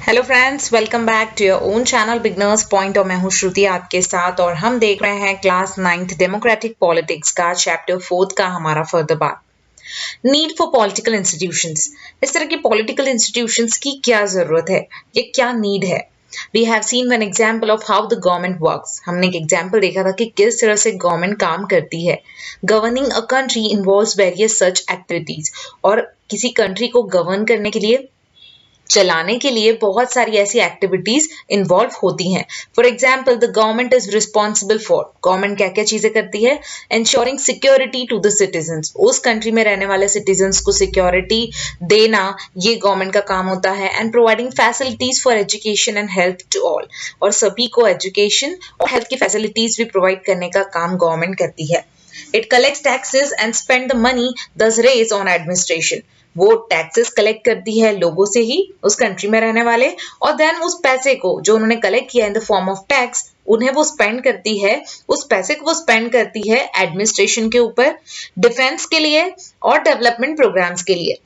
Hello friends, welcome back to your own channel Beginners Point. और मैं हूं श्रुति आपके साथ और हम देख रहे हैं क्लास 9th डेमोक्रेटिक पॉलिटिक्स का चैप्टर 4 का हमारा further part, need for political institutions. इस तरह की पॉलिटिकल इंस्टीट्यूशंस की क्या जरूरत है, ये क्या नीड है। We have seen one example of how the government works. हमने एक एग्जाम्पल देखा था कि किस तरह से गवर्नमेंट काम करती है। Governing a country involves various such activities. और किसी कंट्री को गवर्न करने के लिए, चलाने के लिए बहुत सारी ऐसी एक्टिविटीज इन्वॉल्व होती हैं। For example, the government is responsible for, government क्या क्या चीजें करती है, ensuring security to the citizens, उस कंट्री में रहने वाले सिटीजन्स को सिक्योरिटी देना, ये गवर्नमेंट का काम होता है। And providing facilities for education and health to all, और सभी को एजुकेशन और हेल्थ की फैसिलिटीज भी प्रोवाइड करने का काम गवर्नमेंट करती है। It collects taxes and spend the money दस रेज ऑन एडमिनिस्ट्रेशन, वो टैक्सेस कलेक्ट करती है लोगों से ही, उस कंट्री में रहने वाले, और देन उस पैसे को जो उन्होंने कलेक्ट किया in the form of tax, उन्हें वो स्पेंड करती है, उस पैसे को वो स्पेंड करती है एडमिनिस्ट्रेशन के ऊपर, डिफेंस के लिए और डेवलपमेंट प्रोग्राम्स के लिए।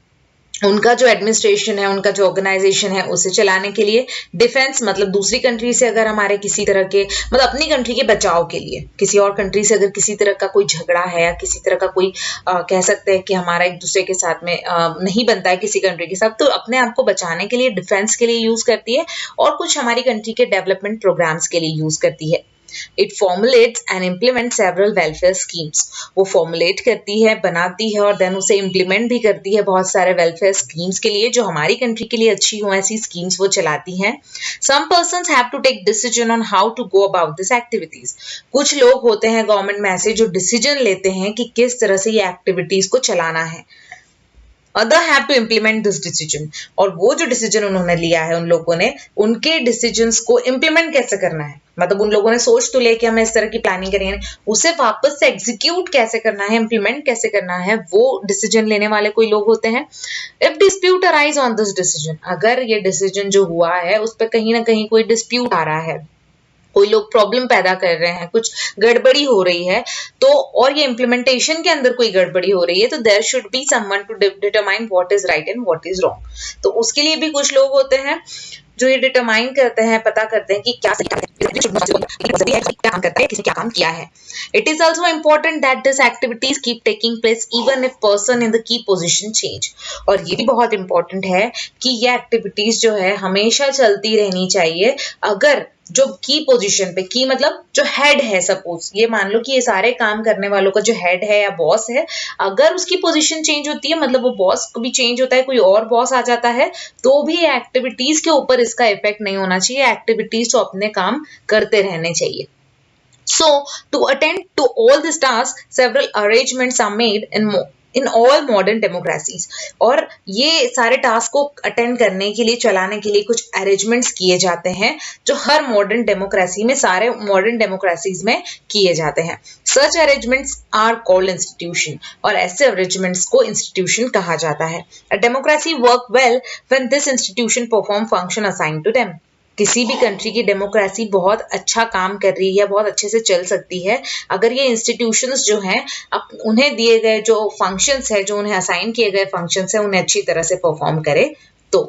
उनका जो एडमिनिस्ट्रेशन है, उनका जो ऑर्गेनाइजेशन है, उसे चलाने के लिए। डिफेंस मतलब दूसरी कंट्री से अगर हमारे किसी तरह के, मतलब अपनी कंट्री के बचाव के लिए, किसी और कंट्री से अगर किसी तरह का कोई झगड़ा है या किसी तरह का कोई कह सकते हैं कि हमारा एक दूसरे के साथ में नहीं बनता है किसी कंट्री के साथ, तो अपने आप को बचाने के लिए डिफेंस के लिए यूज करती है, और कुछ हमारी कंट्री के डेवलपमेंट प्रोग्राम्स के लिए यूज करती है। It formulates and implements several welfare schemes. वो फॉर्मुलेट करती है, बनाती है और देन उसे इम्प्लीमेंट भी करती है बहुत सारे वेलफेयर स्कीम्स के लिए जो हमारी कंट्री के लिए अच्छी हो, ऐसी स्कीम्स वो चलाती हैं। Some persons have to take decision on how to go about this activities. कुछ लोग होते हैं गवर्नमेंट में ऐसे जो डिसीजन लेते हैं कि किस तरह से ये एक्टिविटीज को चलाना है। Other have to implement this decision. और वो जो डिसीजन उन्होंने लिया है, उन लोगों ने उनके डिसीजंस को इम्प्लीमेंट कैसे करना है, मतलब उन लोगों ने सोच तो ले कि हमें इस तरह की प्लानिंग करेंगे, उसे वापस से एग्जीक्यूट कैसे करना है, इम्प्लीमेंट कैसे करना है, वो डिसीजन लेने वाले कोई लोग होते हैं। If dispute arise on this decision, अगर ये डिसीजन जो हुआ है उस पर कहीं ना कहीं कोई डिस्प्यूट आ रहा है, कोई लोग प्रॉब्लम पैदा कर रहे हैं, कुछ गड़बड़ी हो रही है, तो और ये इम्प्लीमेंटेशन के अंदर कोई गड़बड़ी हो रही है, तो there should be someone to determine what is right and what is wrong. तो उसके लिए भी कुछ लोग होते हैं जो ये डिटरमाइन करते हैं, पता करते हैं कि क्या सही है, क्या काम करता है, किसने क्या काम किया है। It is also important that this activities keep taking place even if person in the key position change, और ये भी बहुत इंपॉर्टेंट है कि ये एक्टिविटीज जो है हमेशा चलती रहनी चाहिए। अगर जो की पोजीशन पे, की मतलब जो हेड है, सपोज ये मान लो कि ये सारे काम करने वालों का जो हेड है या बॉस है, अगर उसकी पोजीशन चेंज होती है, मतलब वो बॉस को भी चेंज होता है, कोई और बॉस आ जाता है, तो भी एक्टिविटीज के ऊपर इसका इफेक्ट नहीं होना चाहिए। एक्टिविटीज तो अपने काम करते रहने चाहिए। So, to attend to all these tasks, several arrangements are made in all modern democracies. और ये सारे टास्क को अटेंड करने के लिए, चलाने के लिए कुछ अरेंजमेंट्स किए जाते हैं जो हर मॉडर्न डेमोक्रेसी में, सारे मॉडर्न डेमोक्रेसीज में किए जाते हैं। Such arrangements are called institution, और ऐसे अरेंजमेंट्स को इंस्टीट्यूशन कहा जाता है। A democracy work well when this institution perform function assigned to them. किसी भी कंट्री की डेमोक्रेसी बहुत अच्छा काम कर रही है, बहुत अच्छे से चल सकती है अगर ये इंस्टीट्यूशंस जो हैं, उन्हें दिए गए जो फंक्शंस है, जो उन्हें असाइन किए गए फंक्शंस है, उन्हें अच्छी तरह से परफॉर्म करे। तो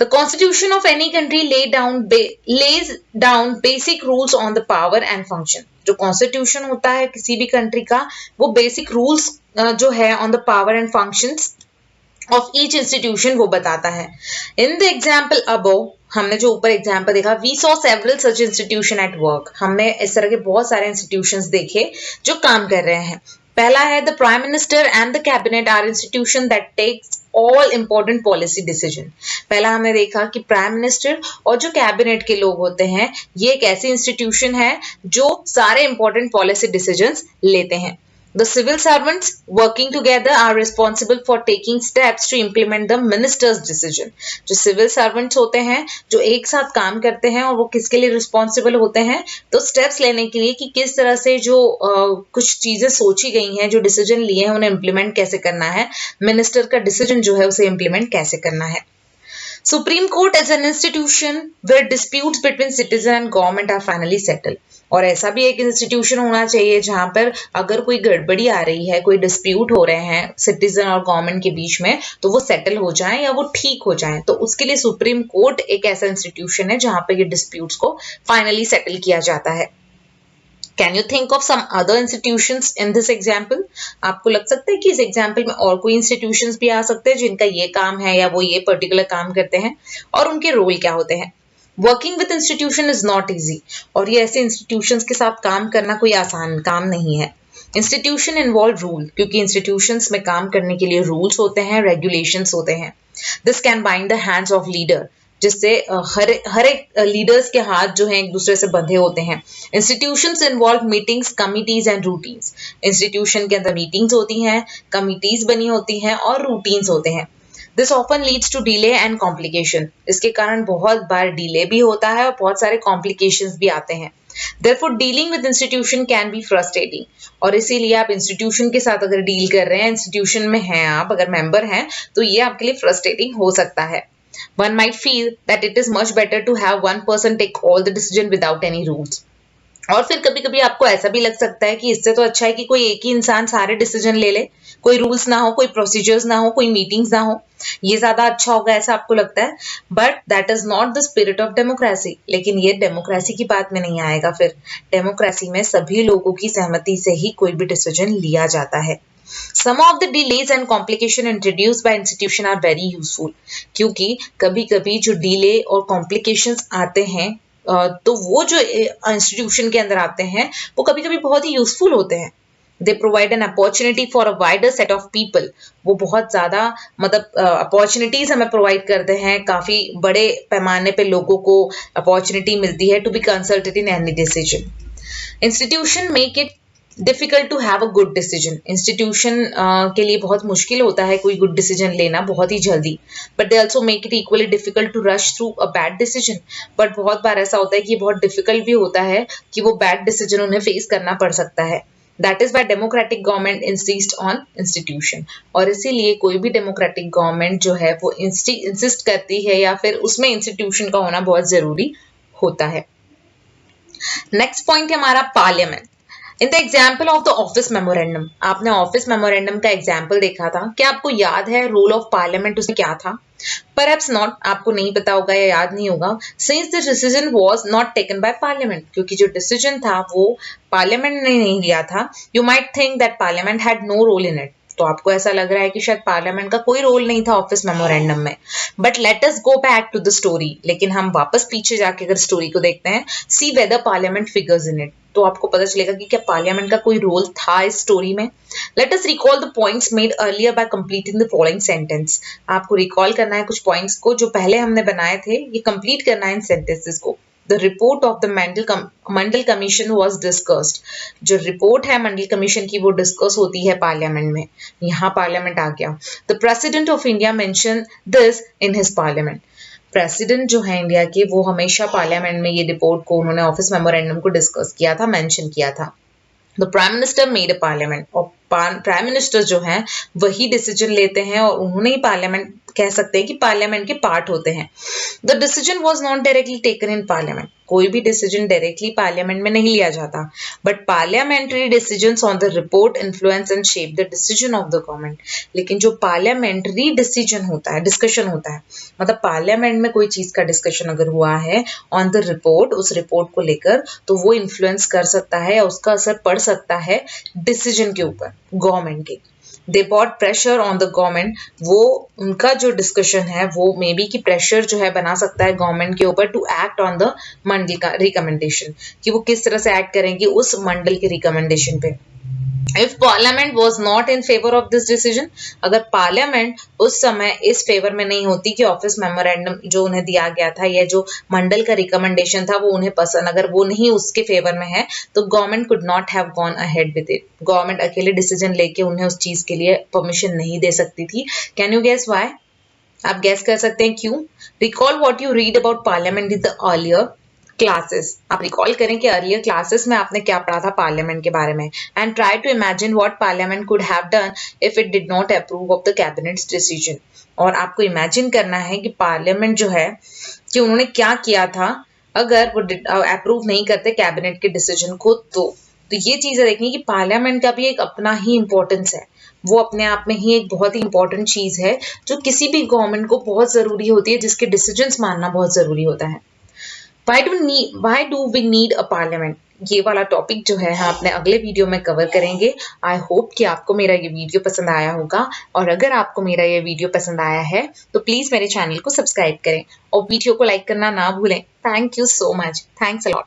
the constitution of any country lays down basic rules on the power and function. जो कॉन्स्टिट्यूशन होता है किसी भी कंट्री का, वो बेसिक रूल्स जो है on the power and functions of each institution वो बताता है। इन द एग्जाम्पल अबव, हमने जो ऊपर एग्जाम्पल देखा, we saw several such institution at work, हमने इस तरह के बहुत सारे इंस्टीट्यूशंस देखे जो काम कर रहे हैं। पहला है the prime minister and the cabinet are institution that takes all important policy decision. पहला हमने देखा कि प्राइम मिनिस्टर और जो कैबिनेट के लोग होते हैं, ये एक ऐसी इंस्टीट्यूशन है जो सारे इंपॉर्टेंट पॉलिसी डिसीजंस लेते हैं। The civil servants working together are responsible for taking steps to implement the minister's decision. जो civil servants होते हैं, जो एक साथ काम करते हैं, और वो किसके लिए responsible होते हैं, तो steps लेने के लिए कि किस तरह से जो कुछ चीजें सोची गई हैं, जो decision लिए हैं, उन्हें implement कैसे करना है, minister का decision जो है उसे implement कैसे करना है। Supreme Court is an institution where disputes between citizen and government are finally settled. और ऐसा भी एक इंस्टीट्यूशन होना चाहिए जहां पर अगर कोई गड़बड़ी आ रही है, कोई डिस्प्यूट हो रहे हैं सिटीजन और गवर्नमेंट के बीच में, तो वो सेटल हो जाए या वो ठीक हो जाए। तो उसके लिए सुप्रीम कोर्ट एक ऐसा इंस्टीट्यूशन है जहां पर ये डिस्प्यूट्स को फाइनली सेटल किया जाता है। Can you think of some other institutions in this example? आपको लग सकता है कि इस एग्जाम्पल में और कोई इंस्टीट्यूशंस भी आ सकते हैं जिनका ये काम है या वो ये पर्टिकुलर काम करते हैं और उनके रोल क्या होते हैं। Working with institution is not easy, और ये ऐसे इंस्टीट्यूशंस के साथ काम करना कोई आसान काम नहीं है। इंस्टीट्यूशन इन्वॉल्व रूल, क्योंकि इंस्टीट्यूशंस में काम करने के लिए रूल्स होते हैं, रेगुलेशंस होते हैं। This can bind the hands of leader, जिससे हर एक लीडर्स के हाथ जो हैं एक दूसरे से बंधे होते हैं। Institutions involve meetings, committees and routines. Institution के अंदर मीटिंग्स होती हैं, कमिटीज बनी होती हैं और रूटीन्स होते हैं। This often leads to delay and complication. इसके कारण बहुत बार डिले भी होता है और बहुत सारे कॉम्प्लिकेशंस भी आते हैं। Therefore, dealing with institution can be frustrating, और इसीलिए आप इंस्टीट्यूशन के साथ अगर डील कर रहे हैं, इंस्टीट्यूशन में हैं आप, अगर मेंबर हैं, तो ये आपके लिए फ्रस्ट्रेटिंग हो सकता है। One might feel that it is much better to have one person take all the decision without any rules. और फिर कभी कभी आपको ऐसा भी लग सकता है कि इससे तो अच्छा है कि कोई एक ही इंसान सारे डिसीजन ले ले, कोई रूल्स ना हो, कोई प्रोसीजर्स ना हो, कोई मीटिंग्स ना हो, ये ज्यादा अच्छा होगा, ऐसा आपको लगता है। But that is not the spirit of democracy. लेकिन ये डेमोक्रेसी की बात में नहीं आएगा। फिर डेमोक्रेसी में सभी लोगों की सहमति से ही कोई भी डिसीजन लिया जाता है। Some of the delays and complication introduced by institution are very useful, क्योंकि कभी कभी जो डिले और कॉम्प्लिकेशंस आते हैं तो वो जो इंस्टीट्यूशन के अंदर आते हैं वो कभी कभी बहुत ही यूजफुल होते हैं। They provide an opportunity for a wider set of people. वो बहुत ज्यादा मतलब अपॉर्चुनिटीज हमें प्रोवाइड करते हैं, काफी बड़े पैमाने पे लोगों को अपॉर्चुनिटी मिलती है to be consulted in any decision. Institution make it difficult to have a good decision. Institution के लिए बहुत मुश्किल होता है कोई गुड डिसीजन लेना बहुत ही जल्दी। But they also make it equally difficult to rush through a bad decision. But बहुत बार ऐसा होता है कि बहुत डिफिकल्ट भी होता है कि वो बैड डिसीजन उन्हें फेस करना पड़ सकता है। That is why democratic government insist on institution. और इसीलिए कोई भी डेमोक्रेटिक गवर्नमेंट जो है वो इंसिस्ट करती है या फिर उसमें इंस्टीट्यूशन का होना बहुत जरूरी होता है। नेक्स्ट पॉइंट है हमारा parliament. In the example of the office memorandum, आपने ऑफिस मेमोरेंडम का एग्जाम्पल देखा था। क्या आपको याद है रोल ऑफ पार्लियामेंट उसमें क्या था? परहैप्स नॉट, आपको नहीं पता होगा या याद नहीं होगा। Since the decision was not taken by parliament, क्योंकि जो डिसीजन था वो पार्लियामेंट ने नहीं लिया था। You might think that parliament had no role in it. तो आपको ऐसा लग रहा है कि शायद पार्लियामेंट का कोई रोल नहीं था ऑफिस मेमोरेंडम में। But let us go back to the story. लेकिन हम वापस पीछे जाके अगर स्टोरी को देखते हैं, see whether parliament figures in it, तो आपको पता चलेगा कि क्या पार्लियामेंट का कोई रोल था इस स्टोरी में। Let us recall the points made earlier bye completing the following sentence. आपको रिकॉल करना है कुछ पॉइंट्स को जो पहले हमने बनाए थे, ये कंप्लीट करना है इन सेंटेंसेस को। The report of the Mandal commission was discussed. जो रिपोर्ट है मंडल कमीशन की वो डिस्कस होती है पार्लियामेंट में। यहाँ पार्लियामेंट आ गया। The president of India mentioned this in his parliament. President जो है इंडिया के वो हमेशा पार्लियामेंट में ये रिपोर्ट को उन्होंने ऑफिस मेमोरेंडम को डिस्कस किया था, मेंशन किया था। The prime minister made a parliament, और प्राइम मिनिस्टर जो हैं वही डिसीजन लेते हैं और उन्होंने ही पार्लियामेंट कह सकते हैं कि पार्लियामेंट के पार्ट होते हैं। The decision was not directly taken in parliament, कोई भी डिसीजन डायरेक्टली पार्लियामेंट में नहीं लिया जाता। But parliamentary decisions on the report influence and shape the decision of the government. लेकिन जो पार्लियामेंट्री डिसीजन होता है, डिस्कशन होता है, मतलब पार्लियामेंट में कोई चीज का डिस्कशन अगर हुआ है ऑन द रिपोर्ट, उस रिपोर्ट को लेकर, तो वो इन्फ्लुएंस कर सकता है या उसका असर पड़ सकता है डिसीजन के ऊपर, गवर्नमेंट के। They bought pressure on the government, वो उनका जो डिस्कशन है वो मे बी कि प्रेशर जो है बना सकता है गवर्नमेंट के ऊपर टू एक्ट ऑन द मंडल का रिकमेंडेशन, कि वो किस तरह से एक्ट करेंगे उस मंडल के रिकमेंडेशन पे। If Parliament was not in favor of this decision, अगर पार्लियामेंट उस समय इस फेवर में नहीं होती कि ऑफिस मेमोरेंडम जो उन्हें दिया गया था या जो मंडल का रिकमेंडेशन था वो उन्हें पसंद, अगर वो नहीं उसके फेवर में है, तो government could not have gone ahead with it. Government अकेले डिसीजन लेके उन्हें उस चीज के लिए परमिशन नहीं दे सकती थी। Can you guess why? आप गेस कर सकते हैं क्यों? Recall what you read about parliament in the earlier classes. आप रिकॉल करें कि अर्लियर क्लासेस में आपने क्या पढ़ा था पार्लियामेंट के बारे में, and try to imagine what parliament could have done if it did not approve of the cabinet's decision. और आपको इमेजिन करना है कि पार्लियामेंट जो है कि उन्होंने क्या किया था अगर वो अप्रूव नहीं करते कैबिनेट के डिसीजन को तो ये चीजें देखनी कि पार्लियामेंट का भी एक अपना ही इम्पोर्टेंस है। वो अपने आप में ही एक बहुत ही इंपॉर्टेंट चीज है जो किसी भी गवर्नमेंट को बहुत जरूरी होती है, जिसके डिसीजंस मानना बहुत जरूरी होता है। Why do we need a parliament? ये वाला टॉपिक जो है हम अपने अगले वीडियो में कवर करेंगे। आई होप कि आपको मेरा ये वीडियो पसंद आया होगा, और अगर आपको मेरा ये वीडियो पसंद आया है तो प्लीज मेरे चैनल को सब्सक्राइब करें और वीडियो को लाइक करना ना भूलें। Thank you so much. Thanks a lot.